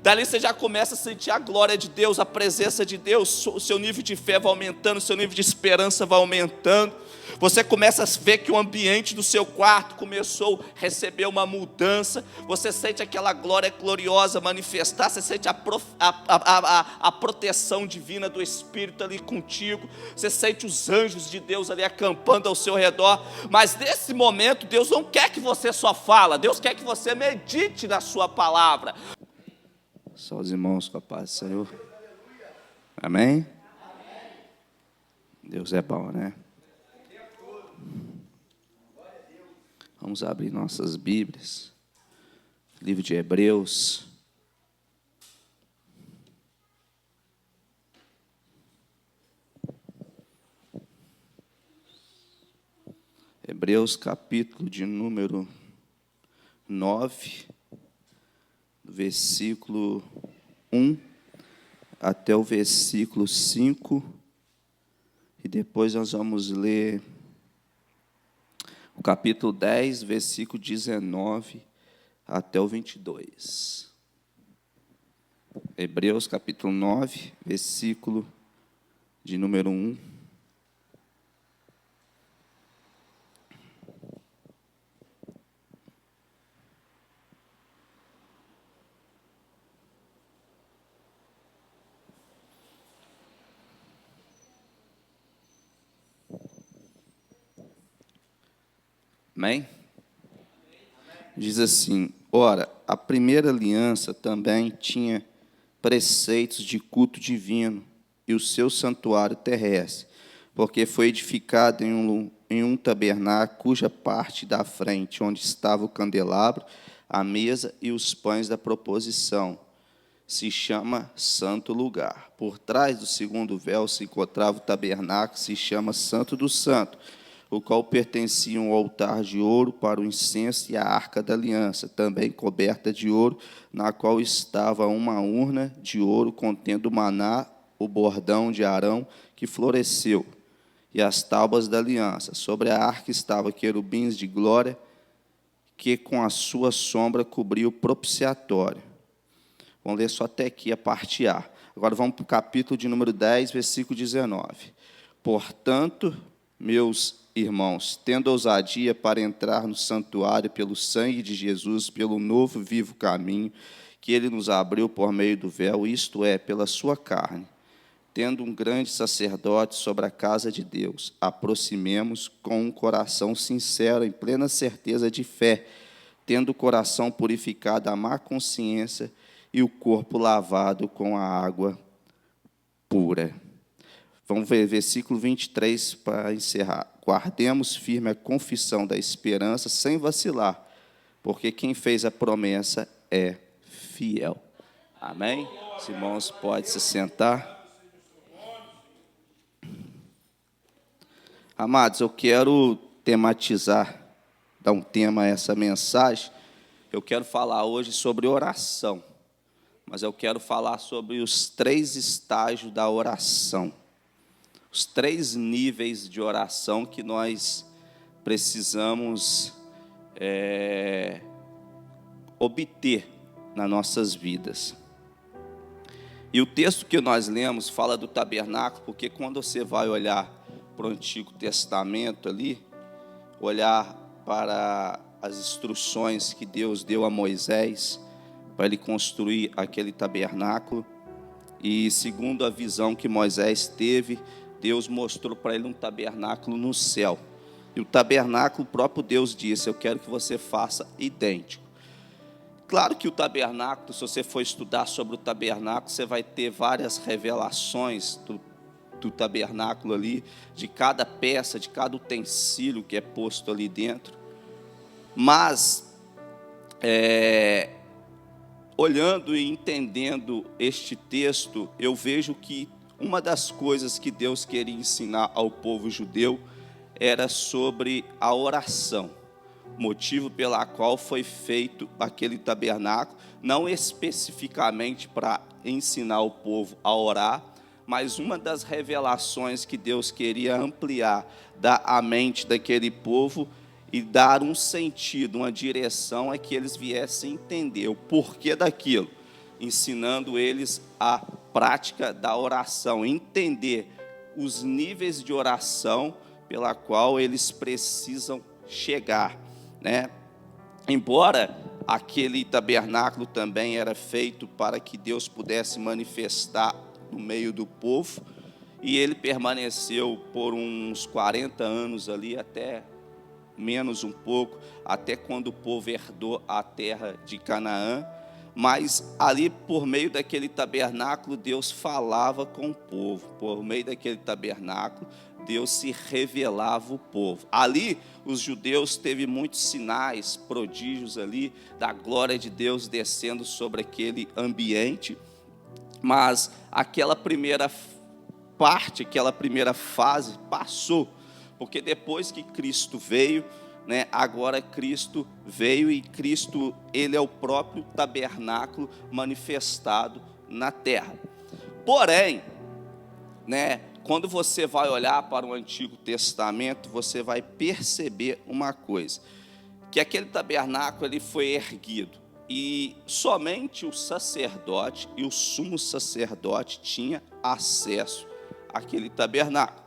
Dali você já começa a sentir a glória de Deus, a presença de Deus, o seu nível de fé vai aumentando, o seu nível de esperança vai aumentando. Você começa a ver que o ambiente do seu quarto começou a receber uma mudança. Você sente aquela glória gloriosa manifestar. Você sente a proteção divina do Espírito ali contigo. Você sente os anjos de Deus ali acampando ao seu redor. Mas nesse momento Deus não quer que você só fala. Deus quer que você medite na sua palavra. Só os irmãos com a paz do Senhor. Amém? Deus é bom, né? Vamos abrir nossas Bíblias. Livro de Hebreus. Hebreus capítulo de número 9, do versículo 1 até o versículo 5. E depois nós vamos ler o capítulo 10, versículo 19 até o 22. Hebreus capítulo 9, versículo de número 1. Amém? Diz assim: ora, a primeira aliança também tinha preceitos de culto divino e o seu santuário terrestre, porque foi edificado em um tabernáculo cuja parte da frente, onde estava o candelabro, a mesa e os pães da proposição, se chama Santo Lugar. Por trás do segundo véu se encontrava o tabernáculo, se chama Santo do Santo, o qual pertencia um altar de ouro para o incenso e a arca da aliança, também coberta de ouro, na qual estava uma urna de ouro contendo o maná, o bordão de Arão que floresceu, e as tábuas da aliança. Sobre a arca estavam querubins de glória, que com a sua sombra cobria o propiciatório. Vamos ler só até aqui a parte A. Agora vamos para o capítulo de número 10, versículo 19. Portanto, meus irmãos, tendo ousadia para entrar no santuário pelo sangue de Jesus, pelo novo vivo caminho que ele nos abriu por meio do véu, isto é, pela sua carne, tendo um grande sacerdote sobre a casa de Deus, aproximemos com um coração sincero, em plena certeza de fé, tendo o coração purificado da má consciência e o corpo lavado com a água pura. Vamos ver versículo 23 para encerrar. Guardemos firme a confissão da esperança sem vacilar, porque quem fez a promessa é fiel. Amém? Os irmãos podem se sentar. Amados, eu quero tematizar, dar um tema a essa mensagem. Eu quero falar hoje sobre oração, mas eu quero falar sobre os 3 estágios da oração. Os 3 níveis de oração que nós precisamos obter nas nossas vidas. E o texto que nós lemos fala do tabernáculo, porque quando você vai olhar para o Antigo Testamento ali, olhar para as instruções que Deus deu a Moisés, para ele construir aquele tabernáculo, e segundo a visão que Moisés teve, Deus mostrou para ele um tabernáculo no céu. E o tabernáculo, o próprio Deus disse: eu quero que você faça idêntico. Claro que o tabernáculo, se você for estudar sobre o tabernáculo, você vai ter várias revelações do tabernáculo ali, de cada peça, de cada utensílio que é posto ali dentro. Mas, olhando e entendendo este texto, eu vejo que uma das coisas que Deus queria ensinar ao povo judeu era sobre a oração, motivo pela qual foi feito aquele tabernáculo, não especificamente para ensinar o povo a orar, mas uma das revelações que Deus queria ampliar a mente daquele povo e dar um sentido, uma direção, é que eles viessem entender o porquê daquilo. ensinando eles a prática da oração, entender os níveis de oração pela qual eles precisam chegar, né? Embora aquele tabernáculo também era feito para que Deus pudesse manifestar no meio do povo, e ele permaneceu por uns 40 anos ali, até menos um pouco, até quando o povo herdou a terra de Canaã. Mas ali, por meio daquele tabernáculo, Deus falava com o povo. Por meio daquele tabernáculo, Deus se revelava ao povo. Ali, os judeus teve muitos sinais, prodígios ali, da glória de Deus descendo sobre aquele ambiente. Mas aquela primeira parte, aquela primeira fase passou, porque depois que Cristo veio, né, agora Cristo veio, e Cristo, ele é o próprio tabernáculo manifestado na terra. Porém, né, quando você vai olhar para o Antigo Testamento, você vai perceber uma coisa, que aquele tabernáculo ele foi erguido, e somente o sacerdote e o sumo sacerdote tinha acesso àquele tabernáculo.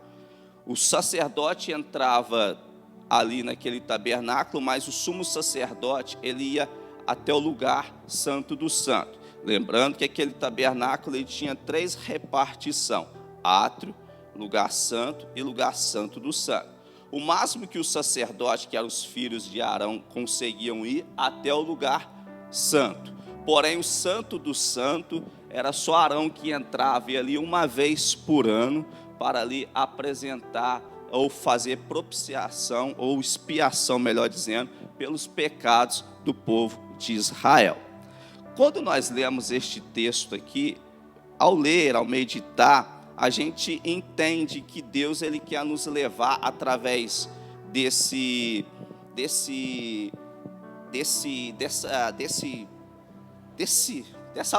O sacerdote entrava ali naquele tabernáculo, mas o sumo sacerdote ele ia até o lugar santo do santo. Lembrando que aquele tabernáculo ele tinha 3 repartições: átrio, lugar santo e lugar santo do santo. O máximo que o sacerdote, que eram os filhos de Arão, conseguiam ir até o lugar santo. Porém, o santo do santo era só Arão que entrava, e ali uma vez por ano, para ali apresentar ou fazer propiciação, ou expiação, melhor dizendo, pelos pecados do povo de Israel. Quando nós lemos este texto aqui, ao ler, ao meditar, a gente entende que Deus ele quer nos levar através dessa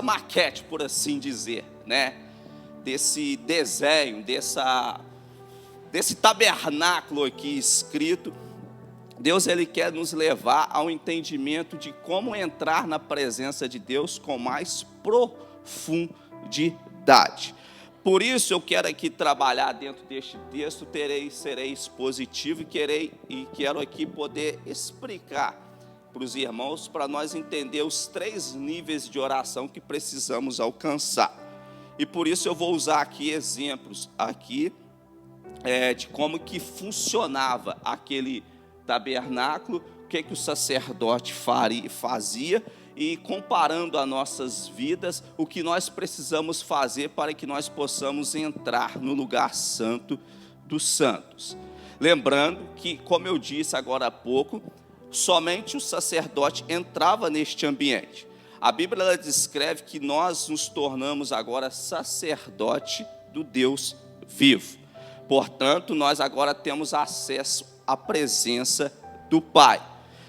maquete, por assim dizer, né? Desse desenho, desse tabernáculo aqui escrito. Deus ele quer nos levar ao entendimento de como entrar na presença de Deus com mais profundidade. Por isso eu quero aqui trabalhar dentro deste texto, serei expositivo e quero aqui poder explicar para os irmãos, para nós entender os 3 níveis de oração que precisamos alcançar. E por isso eu vou usar aqui exemplos aqui de como que funcionava aquele tabernáculo, o que o sacerdote fazia, e comparando as nossas vidas, o que nós precisamos fazer para que nós possamos entrar no lugar santo dos santos. Lembrando que, como eu disse agora há pouco, somente o sacerdote entrava neste ambiente. A Bíblia ela descreve que nós nos tornamos agora sacerdote do Deus vivo. Portanto, nós agora temos acesso à presença do Pai.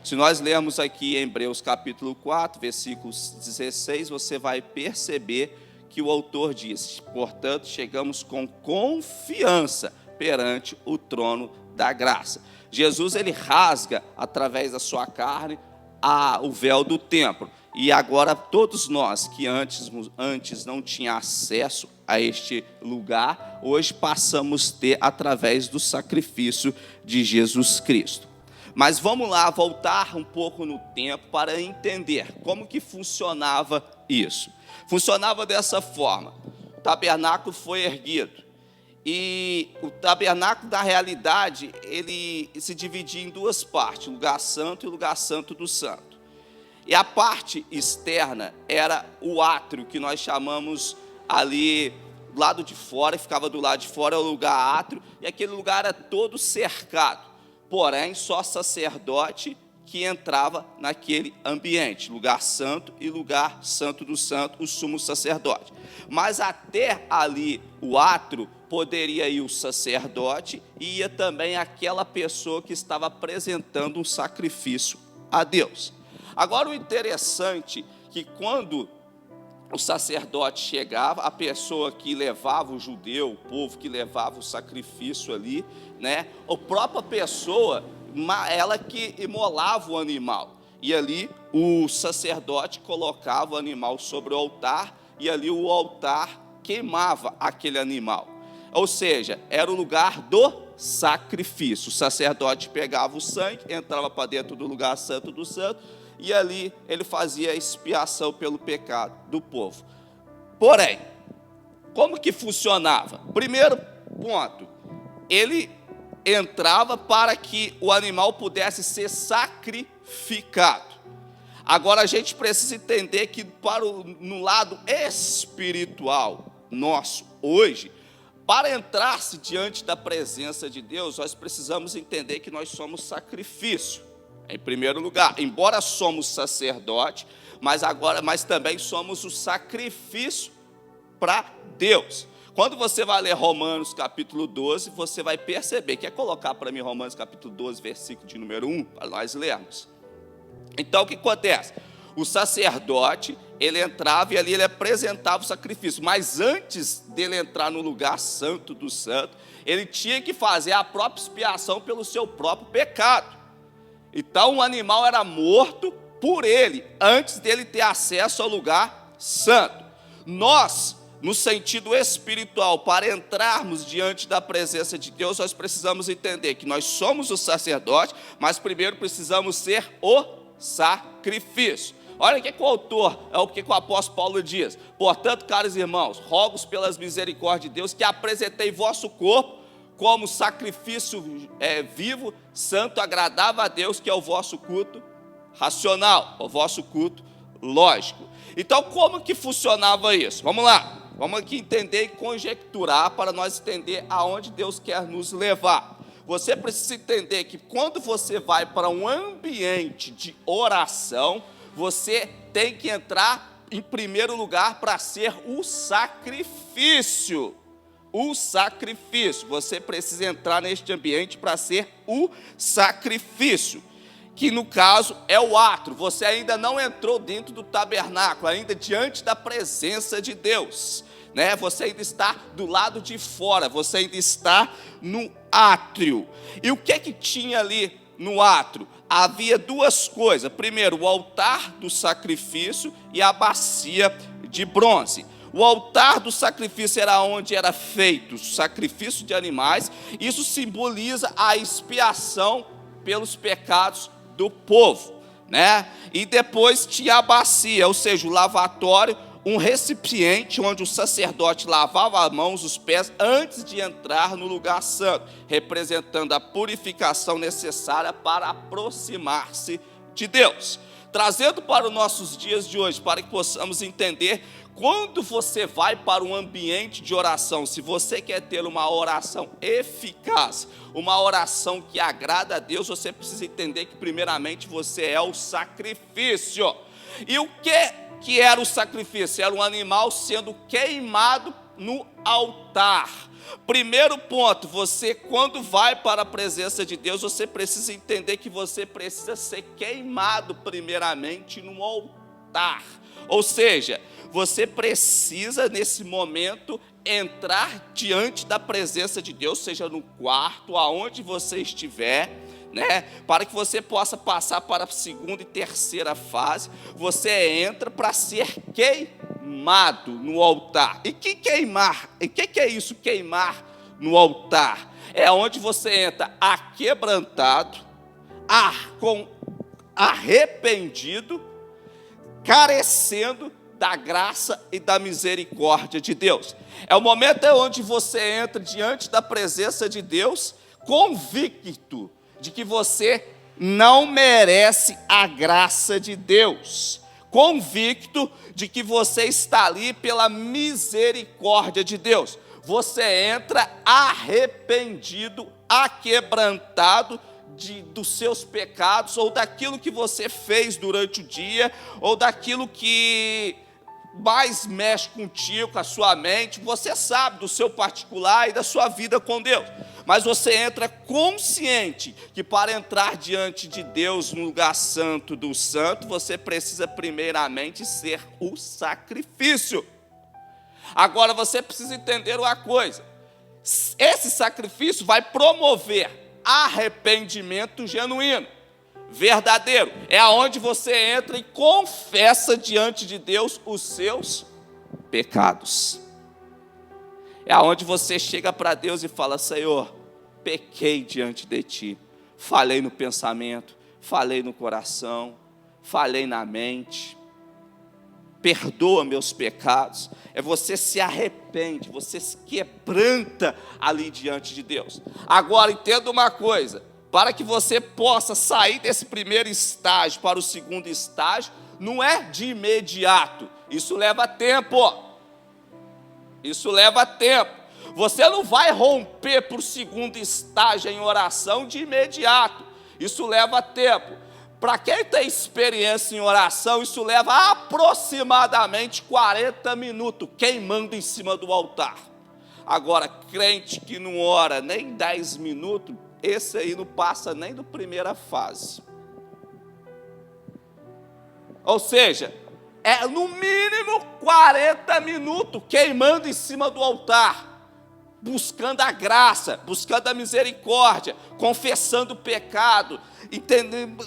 Se nós lermos aqui em Hebreus capítulo 4, versículos 16, você vai perceber que o autor diz: portanto, chegamos com confiança perante o trono da graça. Jesus ele rasga através da sua carne o véu do templo. E agora todos nós que antes não tinha acesso a este lugar, hoje passamos a ter através do sacrifício de Jesus Cristo. Mas vamos lá, voltar um pouco no tempo para entender como que funcionava isso. Funcionava dessa forma: o tabernáculo foi erguido. E o tabernáculo, na realidade, ele se dividia em 2 partes, o lugar santo e o lugar santo do santo. E a parte externa era o átrio, que nós chamamos ali do lado de fora, e ficava do lado de fora, é o lugar átrio, e aquele lugar era todo cercado. Porém, só sacerdote que entrava naquele ambiente, lugar santo e lugar santo do santo, o sumo sacerdote. Mas até ali, o átrio, poderia ir o sacerdote, e ia também aquela pessoa que estava apresentando um sacrifício a Deus. Agora, o interessante é que quando o sacerdote chegava, a pessoa que levava o judeu, o povo que levava o sacrifício ali, né, a própria pessoa, ela que imolava o animal. e ali o sacerdote colocava o animal sobre o altar, e ali o altar queimava aquele animal. Ou seja, era o lugar do sacrifício. O sacerdote pegava o sangue, entrava para dentro do lugar santo do santo, e ali ele fazia a expiação pelo pecado do povo. Porém, como que funcionava? Primeiro ponto, ele entrava para que o animal pudesse ser sacrificado. Agora a gente precisa entender que no lado espiritual nosso hoje, para entrar-se diante da presença de Deus, nós precisamos entender que nós somos sacrifício. Em primeiro lugar, embora somos sacerdote, mas também somos o sacrifício para Deus. Quando você vai ler Romanos capítulo 12, você vai perceber. Quer colocar para mim Romanos capítulo 12, versículo de número 1, para nós lermos? Então o que acontece? O sacerdote, ele entrava e ali ele apresentava o sacrifício, mas antes dele entrar no lugar santo do santo, ele tinha que fazer a própria expiação pelo seu próprio pecado. Então o animal era morto por ele, antes dele ter acesso ao lugar santo. Nós, no sentido espiritual, para entrarmos diante da presença de Deus, nós precisamos entender que nós somos o sacerdote, mas primeiro precisamos ser o sacrifício. Olha o que o autor, o que o apóstolo Paulo diz: portanto, caros irmãos, rogo pelas misericórdias de Deus que apresentei vosso corpo como sacrifício vivo, santo, agradável a Deus, que é o vosso culto racional, o vosso culto lógico. Então, como que funcionava isso? Vamos lá, vamos aqui entender e conjecturar para nós entender aonde Deus quer nos levar. Você precisa entender que quando você vai para um ambiente de oração, você tem que entrar em primeiro lugar para ser o sacrifício. O sacrifício. Você precisa entrar neste ambiente para ser o sacrifício, que no caso é o átrio. Você ainda não entrou dentro do tabernáculo, ainda diante da presença de Deus, né? Você ainda está do lado de fora, você ainda está no átrio. E o que tinha ali no átrio? Havia duas coisas. Primeiro, o altar do sacrifício e a bacia de bronze. O altar do sacrifício era onde era feito o sacrifício de animais. Isso simboliza a expiação pelos pecados do povo, né? E depois tinha a bacia, ou seja, o lavatório, um recipiente onde o sacerdote lavava as mãos, os pés, antes de entrar no lugar santo, representando a purificação necessária para aproximar-se de Deus. Trazendo para os nossos dias de hoje, para que possamos entender, quando você vai para um ambiente de oração, se você quer ter uma oração eficaz, uma oração que agrada a Deus, você precisa entender que primeiramente você é o sacrifício. E o que era o sacrifício? Era um animal sendo queimado no altar. Primeiro ponto, você quando vai para a presença de Deus, você precisa entender que você precisa ser queimado primeiramente no altar. Ou seja, você precisa nesse momento entrar diante da presença de Deus, seja no quarto, aonde você estiver, né? Para que você possa passar para a segunda e terceira fase, você entra para ser queimado no altar. E que queimar? E que é isso, queimar no altar? É onde você entra aquebrantado, arrependido, carecendo da graça e da misericórdia de Deus. É o momento onde você entra diante da presença de Deus, convicto de que você não merece a graça de Deus, convicto de que você está ali pela misericórdia de Deus. Você entra arrependido, aquebrantado dos seus pecados, ou daquilo que você fez durante o dia, ou daquilo que mais mexe contigo, com a sua mente. Você sabe do seu particular e da sua vida com Deus, mas você entra consciente que para entrar diante de Deus no lugar santo do santo, você precisa primeiramente ser o sacrifício. Agora você precisa entender uma coisa: esse sacrifício vai promover arrependimento genuíno. verdadeiro. É aonde você entra e confessa diante de Deus os seus pecados. É aonde você chega para Deus e fala: Senhor, pequei diante de Ti. Falei no pensamento, falei no coração, falei na mente. Perdoa meus pecados. É você se arrepende, você se quebranta ali diante de Deus. Agora entenda uma coisa: para que você possa sair desse primeiro estágio para o segundo estágio, não é de imediato. Isso leva tempo. Isso leva tempo. Você não vai romper para o segundo estágio em oração de imediato. Isso leva tempo. Para quem tem experiência em oração, isso leva aproximadamente 40 minutos, queimando em cima do altar. Agora, crente que não ora nem 10 minutos, esse aí não passa nem da primeira fase. Ou seja, é no mínimo 40 minutos, queimando em cima do altar, buscando a graça, buscando a misericórdia, confessando o pecado, entendendo,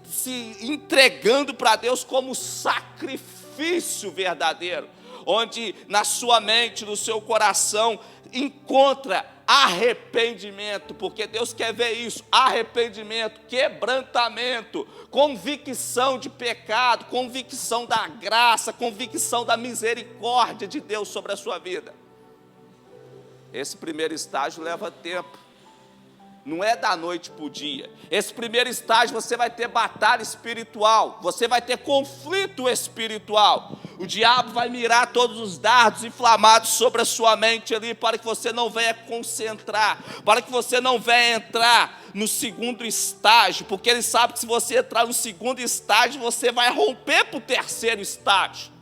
se entregando para Deus como sacrifício verdadeiro, onde na sua mente, no seu coração, encontra arrependimento, porque Deus quer ver isso: arrependimento, quebrantamento, convicção de pecado, convicção da graça, convicção da misericórdia de Deus sobre a sua vida. Esse primeiro estágio leva tempo, não é da noite para o dia. Esse primeiro estágio você vai ter batalha espiritual, você vai ter conflito espiritual. O diabo vai mirar todos os dardos inflamados sobre a sua mente ali, para que você não venha concentrar, para que você não venha entrar no segundo estágio, porque ele sabe que se você entrar no segundo estágio, você vai romper para o terceiro estágio.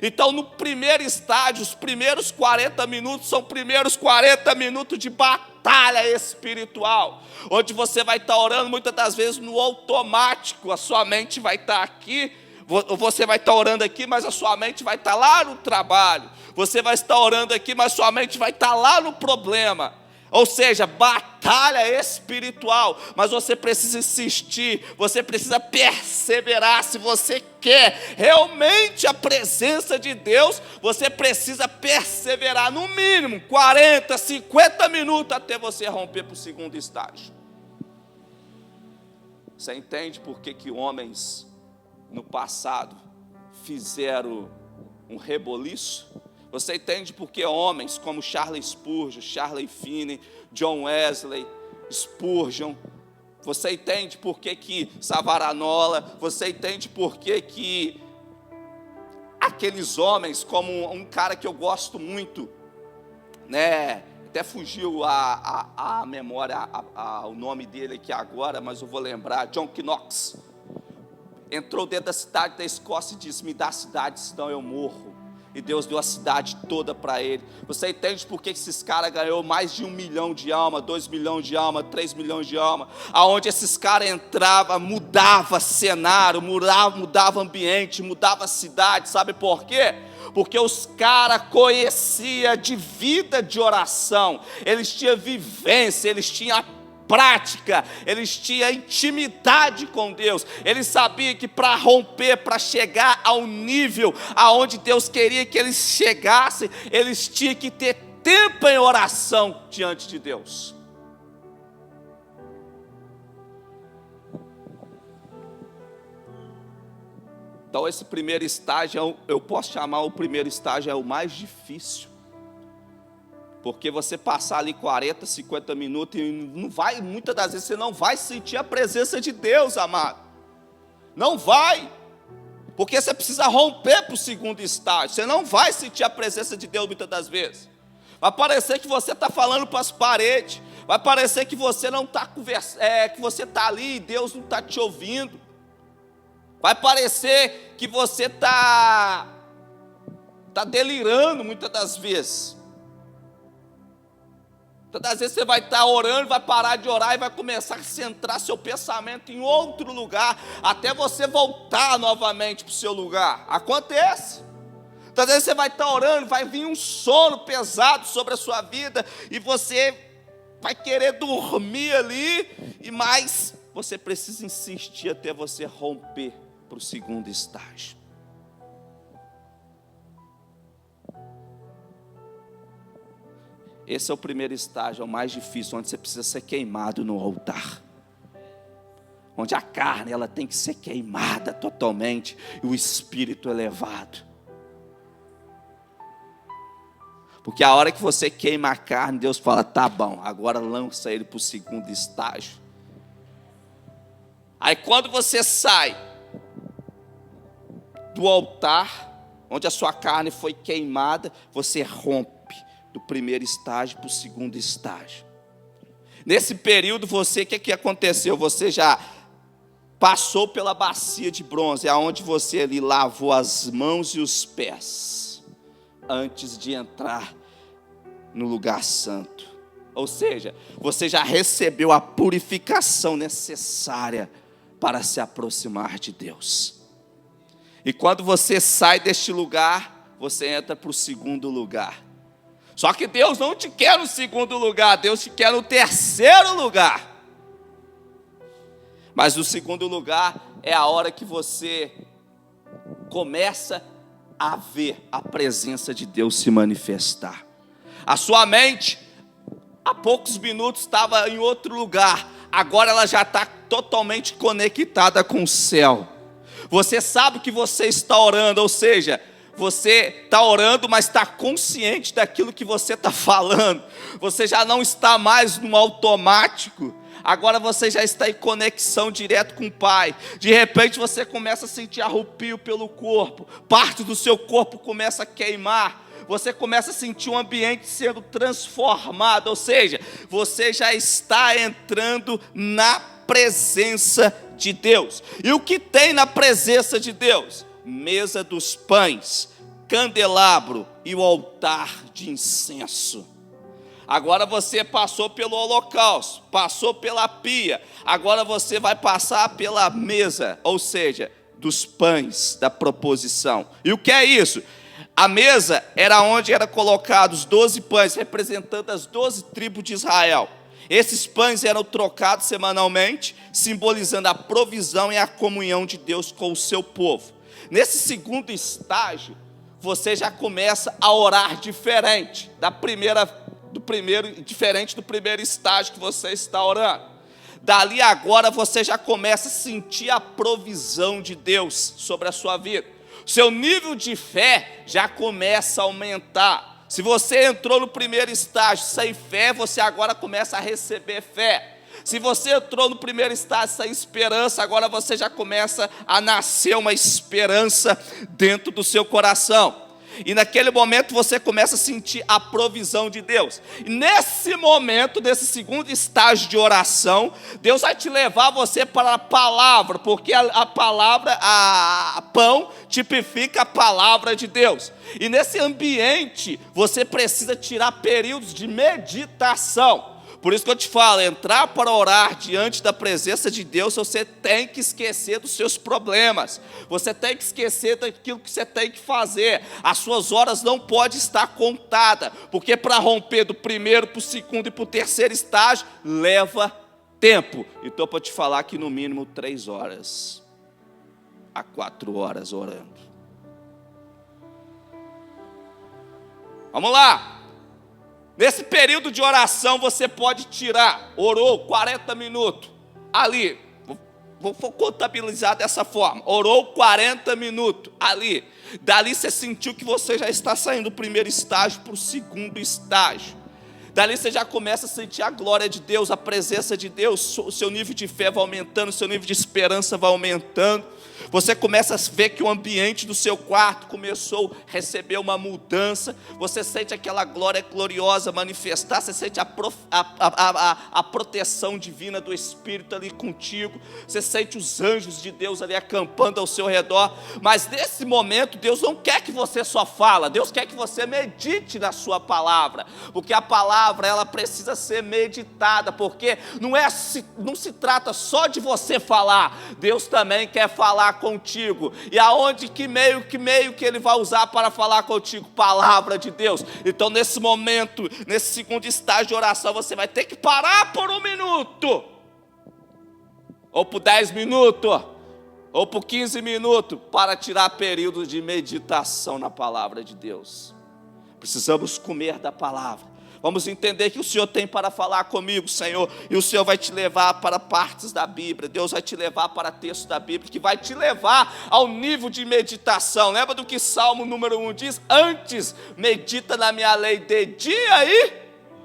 Então, no primeiro estágio, os primeiros 40 minutos são primeiros 40 minutos de batalha espiritual, onde você vai estar orando muitas das vezes no automático. A sua mente vai estar aqui, você vai estar orando aqui, mas a sua mente vai estar lá no trabalho. Você vai estar orando aqui, mas sua mente vai estar lá no problema. Ou seja, batalha espiritual, mas você precisa insistir, você precisa perseverar. Se você quer realmente a presença de Deus, você precisa perseverar no mínimo 40, 50 minutos até você romper para o segundo estágio. Você entende por que homens no passado fizeram um reboliço? Você entende por que homens como Charles Spurgeon, Charles Finney, John Wesley, Spurgeon, você entende por que Savonarola, você entende por que aqueles homens, como um cara que eu gosto muito, né? Até fugiu a memória, o nome dele aqui agora, mas eu vou lembrar, John Knox, entrou dentro da cidade da Escócia e disse: me dá a cidade, senão eu morro. E Deus deu a cidade toda para ele. Você entende por que esses caras ganhou mais de 1 milhão de almas, 2 milhões de almas, 3 milhões de almas? Aonde esses caras entravam, mudava cenário, mudava ambiente, mudava cidade. Sabe por quê? Porque os caras conheciam de vida de oração, eles tinham vivência, eles tinham prática, eles tinham intimidade com Deus. Eles sabiam que para romper, para chegar ao nível aonde Deus queria que eles chegassem, eles tinham que ter tempo em oração diante de Deus. Então esse primeiro estágio, eu posso chamar o primeiro estágio, é o mais difícil. Porque você passar ali 40, 50 minutos e não vai, muitas das vezes você não vai sentir a presença de Deus, amado. Não vai. Porque você precisa romper para o segundo estágio. Você não vai sentir a presença de Deus muitas das vezes. Vai parecer que você está falando para as paredes. Vai parecer que você não está conversando, que você está ali e Deus não está te ouvindo. Vai parecer que você está delirando muitas das vezes. Todas as vezes você vai estar orando, vai parar de orar e vai começar a centrar seu pensamento em outro lugar, até você voltar novamente para o seu lugar. Acontece. Todas as vezes você vai estar orando, vai vir um sono pesado sobre a sua vida, e você vai querer dormir ali, mas você precisa insistir até você romper para o segundo estágio. Esse é o primeiro estágio, é o mais difícil, onde você precisa ser queimado no altar. Onde a carne ela tem que ser queimada totalmente e o espírito elevado. Porque a hora que você queima a carne, Deus fala, tá bom, agora lança ele para o segundo estágio. Aí quando você sai do altar, onde a sua carne foi queimada, você rompe do primeiro estágio para o segundo estágio. Nesse período, o que aconteceu? Você já passou pela bacia de bronze, aonde você ali lavou as mãos e os pés, antes de entrar no lugar santo. Ou seja, você já recebeu a purificação necessária para se aproximar de Deus. E quando você sai deste lugar, você entra para o segundo lugar. Só que Deus não te quer no segundo lugar, Deus te quer no terceiro lugar. Mas o segundo lugar é a hora que você começa a ver a presença de Deus se manifestar. A sua mente, há poucos minutos, estava em outro lugar. Agora ela já está totalmente conectada com o céu. Você sabe que você está orando, ou seja, você está orando, mas está consciente daquilo que você está falando. Você já não está mais no automático. Agora você já está em conexão direto com o Pai. De repente você começa a sentir arrepio pelo corpo. Parte do seu corpo começa a queimar. Você começa a sentir um ambiente sendo transformado. Ou seja, você já está entrando na presença de Deus. E o que tem na presença de Deus? Mesa dos pães, candelabro e o altar de incenso. Agora você passou pelo holocausto, passou pela pia, agora você vai passar pela mesa, ou seja, dos pães da proposição. E o que é isso? A mesa era onde eram colocados 12 pães, representando as 12 tribos de Israel. Esses pães eram trocados semanalmente, simbolizando a provisão e a comunhão de Deus com o seu povo. Nesse segundo estágio, você já começa a orar diferente diferente do primeiro estágio que você está orando. Dali agora você já começa a sentir a provisão de Deus sobre a sua vida. Seu nível de fé já começa a aumentar. Se você entrou no primeiro estágio sem fé, você agora começa a receber fé. Se você entrou no primeiro estágio sem esperança, agora você já começa a nascer uma esperança dentro do seu coração. E naquele momento você começa a sentir a provisão de Deus. E nesse momento, nesse segundo estágio de oração, Deus vai te levar você para a palavra, porque a palavra, pão, tipifica a palavra de Deus. E nesse ambiente, você precisa tirar períodos de meditação. Por isso que eu te falo, entrar para orar diante da presença de Deus, você tem que esquecer dos seus problemas. Você tem que esquecer daquilo que você tem que fazer. As suas horas não podem estar contadas, porque para romper do primeiro para o segundo e para o terceiro estágio, leva tempo. Então, para te falar que no mínimo 3 horas a 4 horas orando. Vamos lá. Nesse período de oração você pode tirar, orou 40 minutos, ali, vou contabilizar dessa forma, orou 40 minutos, ali, dali você sentiu que você já está saindo do primeiro estágio para o segundo estágio, dali você já começa a sentir a glória de Deus, a presença de Deus, o seu nível de fé vai aumentando, o seu nível de esperança vai aumentando. Você começa a ver que o ambiente do seu quarto começou a receber uma mudança. Você sente aquela glória gloriosa manifestar. Você sente a proteção divina do Espírito ali contigo. Você sente os anjos de Deus ali acampando ao seu redor. Mas nesse momento Deus não quer que você só fala. Deus quer que você medite na sua palavra. Porque a palavra ela precisa ser meditada. Porque não se trata só de você falar. Deus também quer falar contigo. E aonde que meio que ele vai usar para falar contigo? Palavra de Deus. Então nesse momento, nesse segundo estágio de oração, você vai ter que parar por 1 minuto ou por 10 minutos, ou por 15 minutos, para tirar períodos de meditação na palavra de Deus. Precisamos comer da palavra. Vamos entender que o Senhor tem para falar comigo, Senhor, e o Senhor vai te levar para partes da Bíblia. Deus vai te levar para textos da Bíblia, que vai te levar ao nível de meditação. Lembra do que Salmo número 1 diz? Antes, medita na minha lei de dia e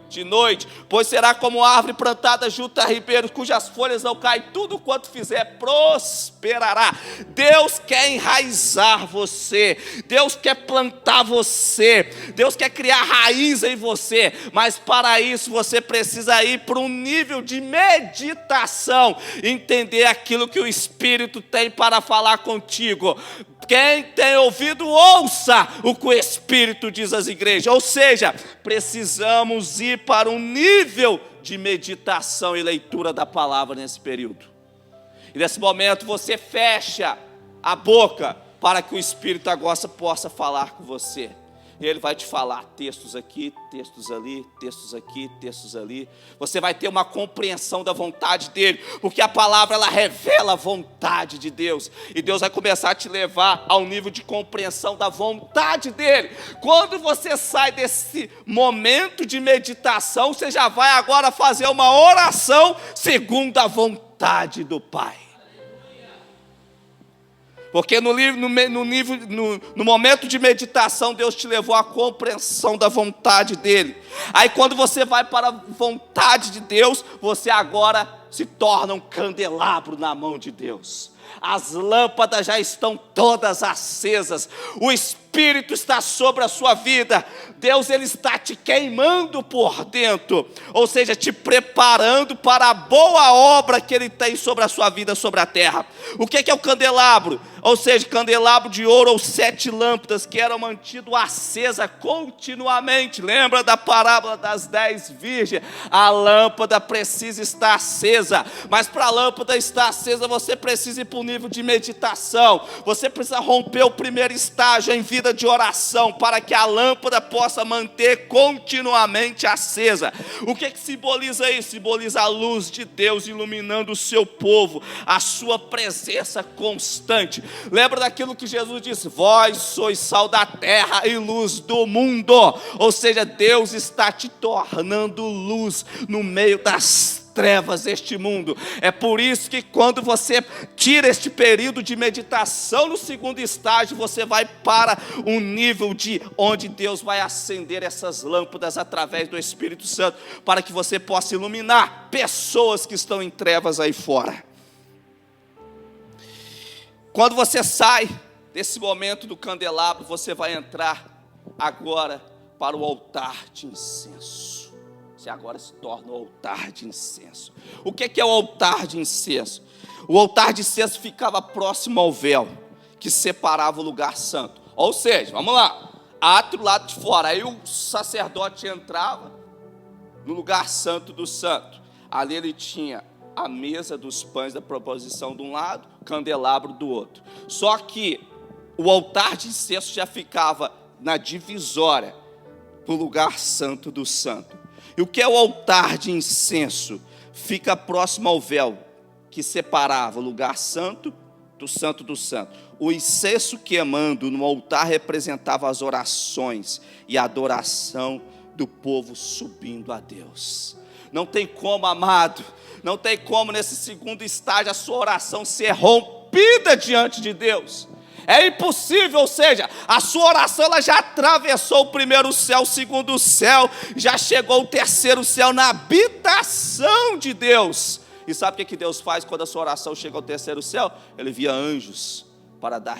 de noite, pois será como árvore plantada junto a ribeiros, cujas folhas não caem, tudo quanto fizer prosperará. Deus quer enraizar você, Deus quer plantar você, Deus quer criar raiz em você, mas para isso você precisa ir para um nível de meditação, entender aquilo que o Espírito tem para falar contigo. Quem tem ouvido, ouça o que o Espírito diz às igrejas. Ou seja, precisamos ir para um nível de meditação e leitura da palavra nesse período. E nesse momento você fecha a boca para que o Espírito agora possa falar com você. E Ele vai te falar textos aqui, textos ali, textos aqui, textos ali. Você vai ter uma compreensão da vontade dEle, porque a palavra ela revela a vontade de Deus. E Deus vai começar a te levar ao nível de compreensão da vontade dEle. Quando você sai desse momento de meditação, você já vai agora fazer uma oração segundo a vontade do Pai. Porque no momento de meditação, Deus te levou à compreensão da vontade dEle. Aí quando você vai para a vontade de Deus, você agora se torna um candelabro na mão de Deus. As lâmpadas já estão todas acesas. O Espírito está sobre a sua vida. Deus ele está te queimando por dentro. Ou seja, te preparando para a boa obra que Ele tem sobre a sua vida, sobre a terra. O que é o candelabro? Ou seja, candelabro de ouro ou 7 lâmpadas que eram mantidas acesas continuamente. Lembra da parábola das 10 virgens? A lâmpada precisa estar acesa. Mas para a lâmpada estar acesa, você precisa ir para o nível de meditação. Você precisa romper o primeiro estágio em vida de oração, para que a lâmpada possa manter continuamente acesa. O que simboliza isso? Simboliza a luz de Deus iluminando o seu povo, a sua presença constante. Lembra daquilo que Jesus disse: vós sois sal da terra e luz do mundo. Ou seja, Deus está te tornando luz no meio das trevas deste mundo. É por isso que quando você tira este período de meditação no segundo estágio, você vai para um nível de onde Deus vai acender essas lâmpadas através do Espírito Santo, para que você possa iluminar pessoas que estão em trevas aí fora. Quando você sai desse momento do candelabro, você vai entrar agora para o altar de incenso. Você agora se torna o altar de incenso. O que é o altar de incenso? O altar de incenso ficava próximo ao véu que separava o lugar santo. Ou seja, vamos lá, átrio lado de fora. Aí o sacerdote entrava no lugar santo do santo. Ali ele tinha a mesa dos pães da proposição de um lado, candelabro do outro. Só que o altar de incenso já ficava na divisória do lugar santo do santo. E o que é o altar de incenso? Fica próximo ao véu que separava o lugar santo do santo do santo. O incenso queimando no altar representava as orações e a adoração do povo subindo a Deus. Não tem como, amado, não tem como nesse segundo estágio a sua oração ser rompida diante de Deus. É impossível, ou seja, a sua oração ela já atravessou o primeiro céu, o segundo céu, já chegou o terceiro céu na habitação de Deus. E sabe o que Deus faz quando a sua oração chega ao terceiro céu? Ele envia anjos para dar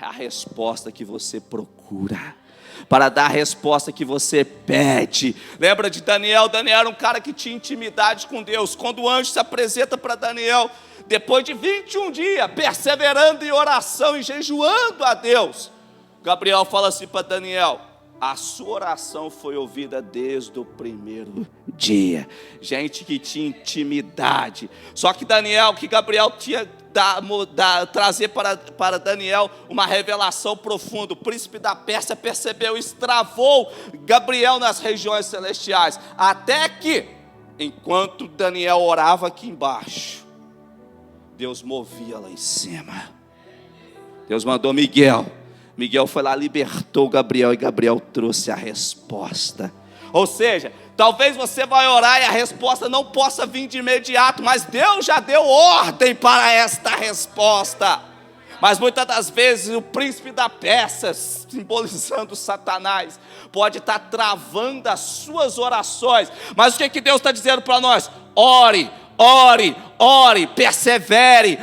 a resposta que você procura, para dar a resposta que você pede. Lembra de Daniel? Daniel era um cara que tinha intimidade com Deus. Quando o anjo se apresenta para Daniel, depois de 21 dias, perseverando em oração e jejuando a Deus, Gabriel fala assim para Daniel: a sua oração foi ouvida desde o primeiro dia. Gente que tinha intimidade. Só que Gabriel tinha trazer para Daniel uma revelação profunda. O príncipe da Pérsia percebeu, estravou Gabriel nas regiões celestiais, até que, enquanto Daniel orava aqui embaixo, Deus movia lá em cima. Deus mandou Miguel. Miguel foi lá, libertou Gabriel, e Gabriel trouxe a resposta. Ou seja, talvez você vai orar e a resposta não possa vir de imediato, mas Deus já deu ordem para esta resposta. Mas muitas das vezes o príncipe da Pérsia, simbolizando Satanás, pode estar travando as suas orações. Mas o que Deus está dizendo para nós? Ore, ore, ore, persevere,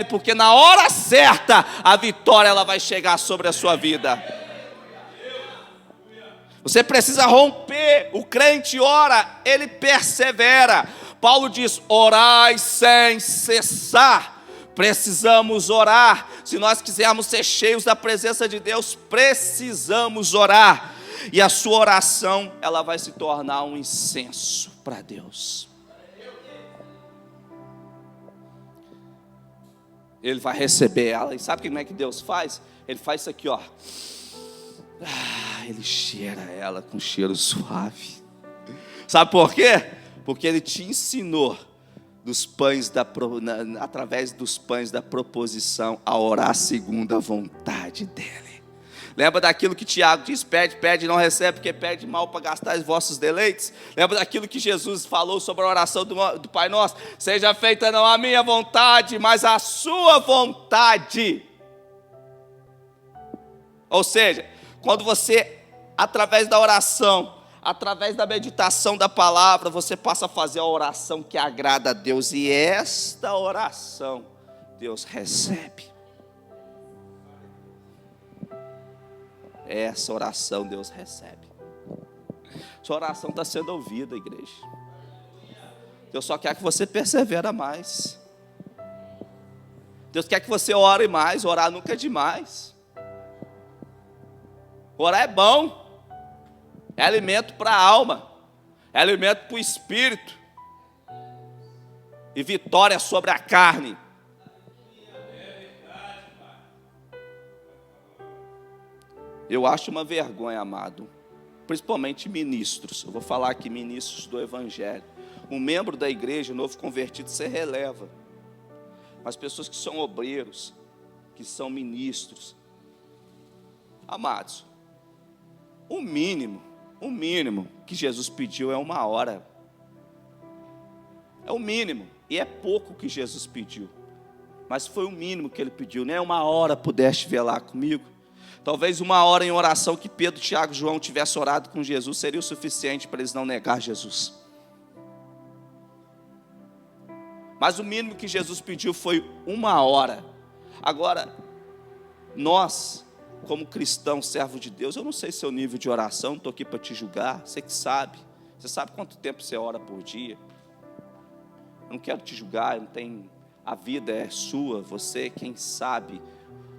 porque na hora certa a vitória ela vai chegar sobre a sua vida. Você precisa romper. O crente ora, ele persevera. Paulo diz: orai sem cessar. Precisamos orar. Se nós quisermos ser cheios da presença de Deus, precisamos orar. E a sua oração, ela vai se tornar um incenso para Deus. Ele vai receber ela. E sabe como é que Deus faz? Ele faz isso aqui, ó. Ele cheira ela com cheiro suave. Sabe por quê? Porque ele te ensinou através dos pães da proposição a orar segundo a vontade dele. Lembra daquilo que Tiago diz: pede, pede, não recebe, porque pede mal para gastar os vossos deleites? Lembra daquilo que Jesus falou sobre a oração do Pai Nosso? Seja feita não a minha vontade, mas a sua vontade. Ou seja, quando você, através da oração, através da meditação da palavra, você passa a fazer a oração que agrada a Deus. E esta oração Deus recebe. Essa oração Deus recebe. Sua oração está sendo ouvida, igreja. Deus só quer que você persevere mais. Deus quer que você ore mais. Orar nunca é demais. Orar é bom. É alimento para a alma, é alimento para o espírito, e vitória sobre a carne. Eu acho uma vergonha, amado, principalmente ministros. Eu vou falar aqui ministros do Evangelho. Um membro da igreja, novo convertido, você releva. Mas pessoas que são obreiros, que são ministros, amados, o mínimo que Jesus pediu é 1 hora. É o mínimo. E é pouco que Jesus pediu. Mas foi o mínimo que ele pediu. Nem 1 hora pudeste velar comigo. Talvez 1 hora em oração que Pedro, Tiago e João tivessem orado com Jesus seria o suficiente para eles não negar Jesus. Mas o mínimo que Jesus pediu foi 1 hora. Agora, nós, como cristão, servo de Deus, eu não sei seu nível de oração, não estou aqui para te julgar, você que sabe. Você sabe quanto tempo você ora por dia? Eu não quero te julgar, a vida é sua, você quem sabe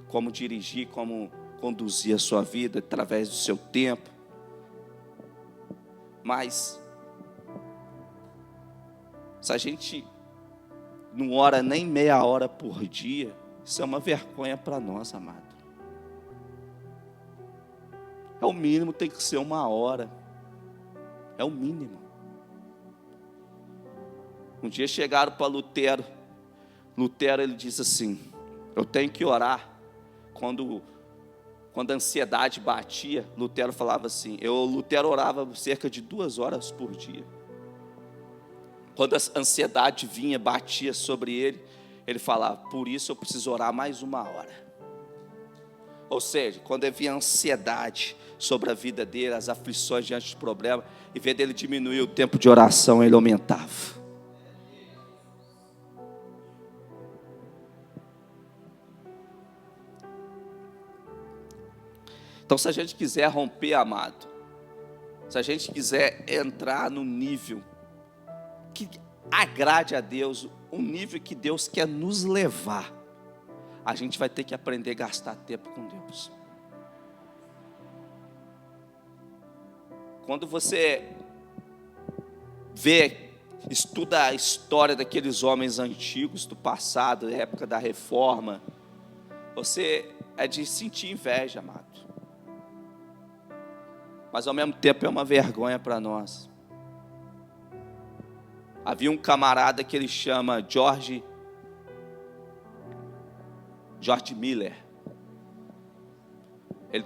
como dirigir, como conduzir a sua vida através do seu tempo. Mas, se a gente não ora nem meia hora por dia, isso é uma vergonha para nós, amado. É o mínimo, tem que ser 1 hora. É o mínimo. Um dia chegaram para Lutero. Lutero, ele disse assim: eu tenho que orar. Quando a ansiedade batia, Lutero falava assim. Lutero orava cerca de 2 horas por dia. Quando a ansiedade vinha, batia sobre ele, ele falava: por isso eu preciso orar mais 1 hora. Ou seja, quando havia ansiedade sobre a vida dele, as aflições diante do problema, em vez dele diminuir o tempo de oração, ele aumentava. Então, se a gente quiser romper, amado, se a gente quiser entrar no nível que agrade a Deus, um nível que Deus quer nos levar, a gente vai ter que aprender a gastar tempo com Deus. Quando você estuda a história daqueles homens antigos do passado, da época da reforma, você é de sentir inveja, amado. Mas ao mesmo tempo é uma vergonha para nós. Havia um camarada que ele chama George George Miller. Ele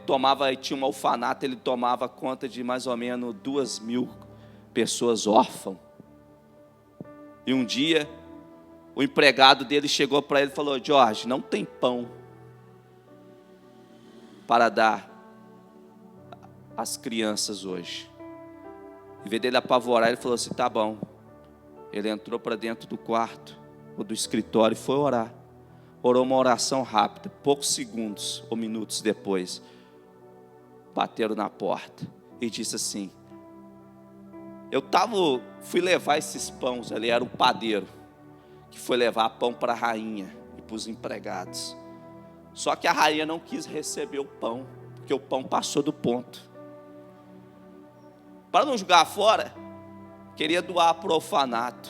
tinha um orfanato, ele tomava conta de mais ou menos 2.000 pessoas órfãs. E um dia, o empregado dele chegou para ele e falou: George, não tem pão para dar às crianças hoje. Em vez dele apavorar, ele falou assim: tá bom. Ele entrou para dentro do quarto, ou do escritório, e foi orar. Orou uma oração rápida, poucos segundos ou minutos depois, bateram na porta e disse assim: fui levar esses pães, ele era o padeiro, que foi levar pão para a rainha e para os empregados. Só que a rainha não quis receber o pão, porque o pão passou do ponto. Para não jogar fora, queria doar para o orfanato.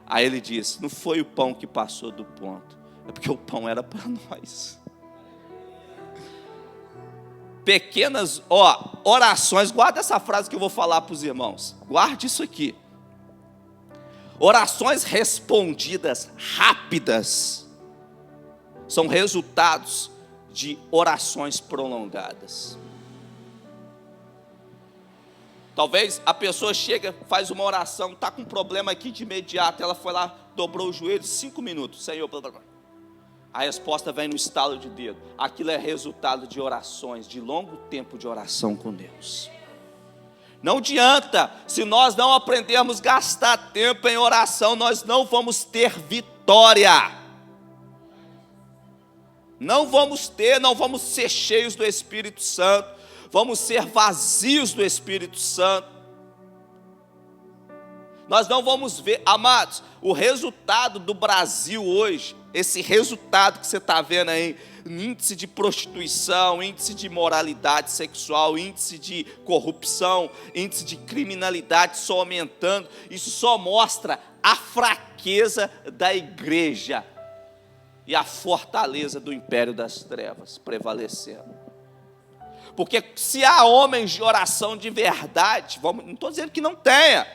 Aí ele disse: não foi o pão que passou do ponto, é porque o pão era para nós. Pequenas orações, guarda essa frase que eu vou falar para os irmãos, guarde isso aqui. Orações respondidas rápidas são resultados de orações prolongadas. Talvez a pessoa chega, faz uma oração, está com um problema aqui de imediato, ela foi lá, dobrou o joelho, 5 minutos, Senhor, blá, blá, blá. A resposta vem no estalo de dedo. Aquilo é resultado de orações, de longo tempo de oração com Deus. Não adianta, se nós não aprendermos a gastar tempo em oração, nós não vamos ter vitória. Não vamos ser cheios do Espírito Santo, vamos ser vazios do Espírito Santo. Nós não vamos ver, amados, o resultado do Brasil hoje, esse resultado que você está vendo aí, índice de prostituição, índice de imoralidade sexual, índice de corrupção, índice de criminalidade só aumentando, isso só mostra a fraqueza da igreja e a fortaleza do império das trevas prevalecendo. Porque se há homens de oração de verdade, não estou dizendo que não tenha,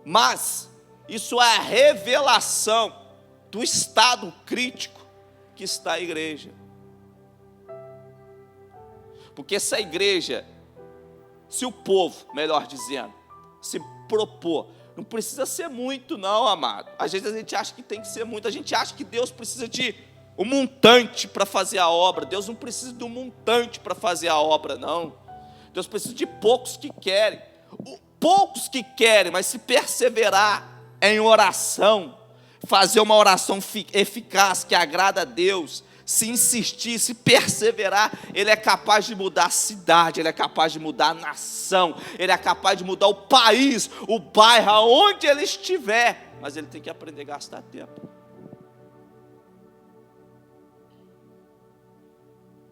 mas isso é a revelação do estado crítico que está a igreja. Porque se a igreja, se o povo, melhor dizendo, se propor, não precisa ser muito não, amado. Às vezes a gente acha que tem que ser muito, a gente acha que Deus precisa de um montante para fazer a obra. Deus não precisa de um montante para fazer a obra, não. Deus precisa de poucos que querem. Poucos que querem, mas se perseverar em oração, fazer uma oração eficaz que agrada a Deus, se insistir, se perseverar, Ele é capaz de mudar a cidade, Ele é capaz de mudar a nação, Ele é capaz de mudar o país, o bairro, aonde Ele estiver, mas Ele tem que aprender a gastar tempo.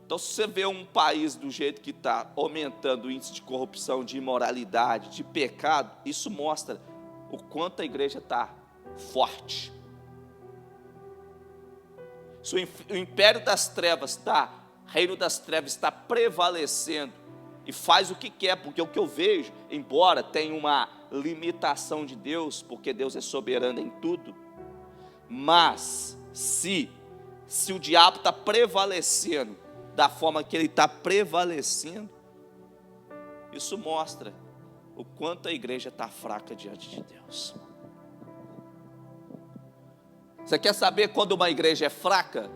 Então, se você vê um país do jeito que está, aumentando o índice de corrupção, de imoralidade, de pecado, isso mostra o quanto a igreja está forte. Se o império das trevas reino das trevas está prevalecendo e faz o que quer, porque o que eu vejo, embora tenha uma limitação de Deus, porque Deus é soberano em tudo, mas se o diabo está prevalecendo da forma que ele está prevalecendo, isso mostra o quanto a igreja está fraca diante de Deus. Você quer saber quando uma igreja é fraca?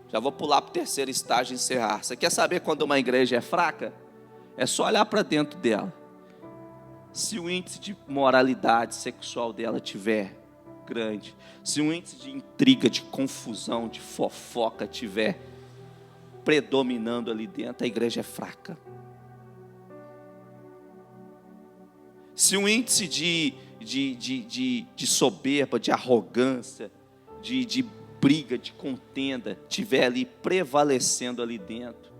Já vou pular para o terceiro estágio e encerrar. Você quer saber quando uma igreja é fraca? É só olhar para dentro dela. Se o índice de moralidade sexual dela tiver grande, se o índice de intriga, de confusão, de fofoca tiver predominando ali dentro, a igreja é fraca. Se o índice de soberba, de arrogância, de briga, de contenda tiver ali prevalecendo ali dentro,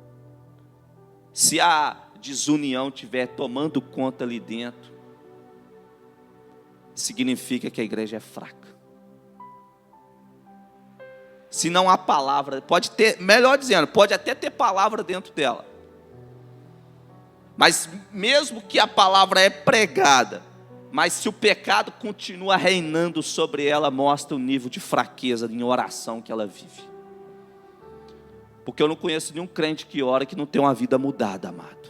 se a desunião tiver tomando conta ali dentro, significa que a igreja é fraca. Se não há palavra, pode ter, melhor dizendo, pode até ter palavra dentro dela, mas mesmo que a palavra é pregada, Mas se o pecado continua reinando sobre ela, mostra o nível de fraqueza em oração que ela vive. Porque eu não conheço nenhum crente que ora que não tem uma vida mudada, amado.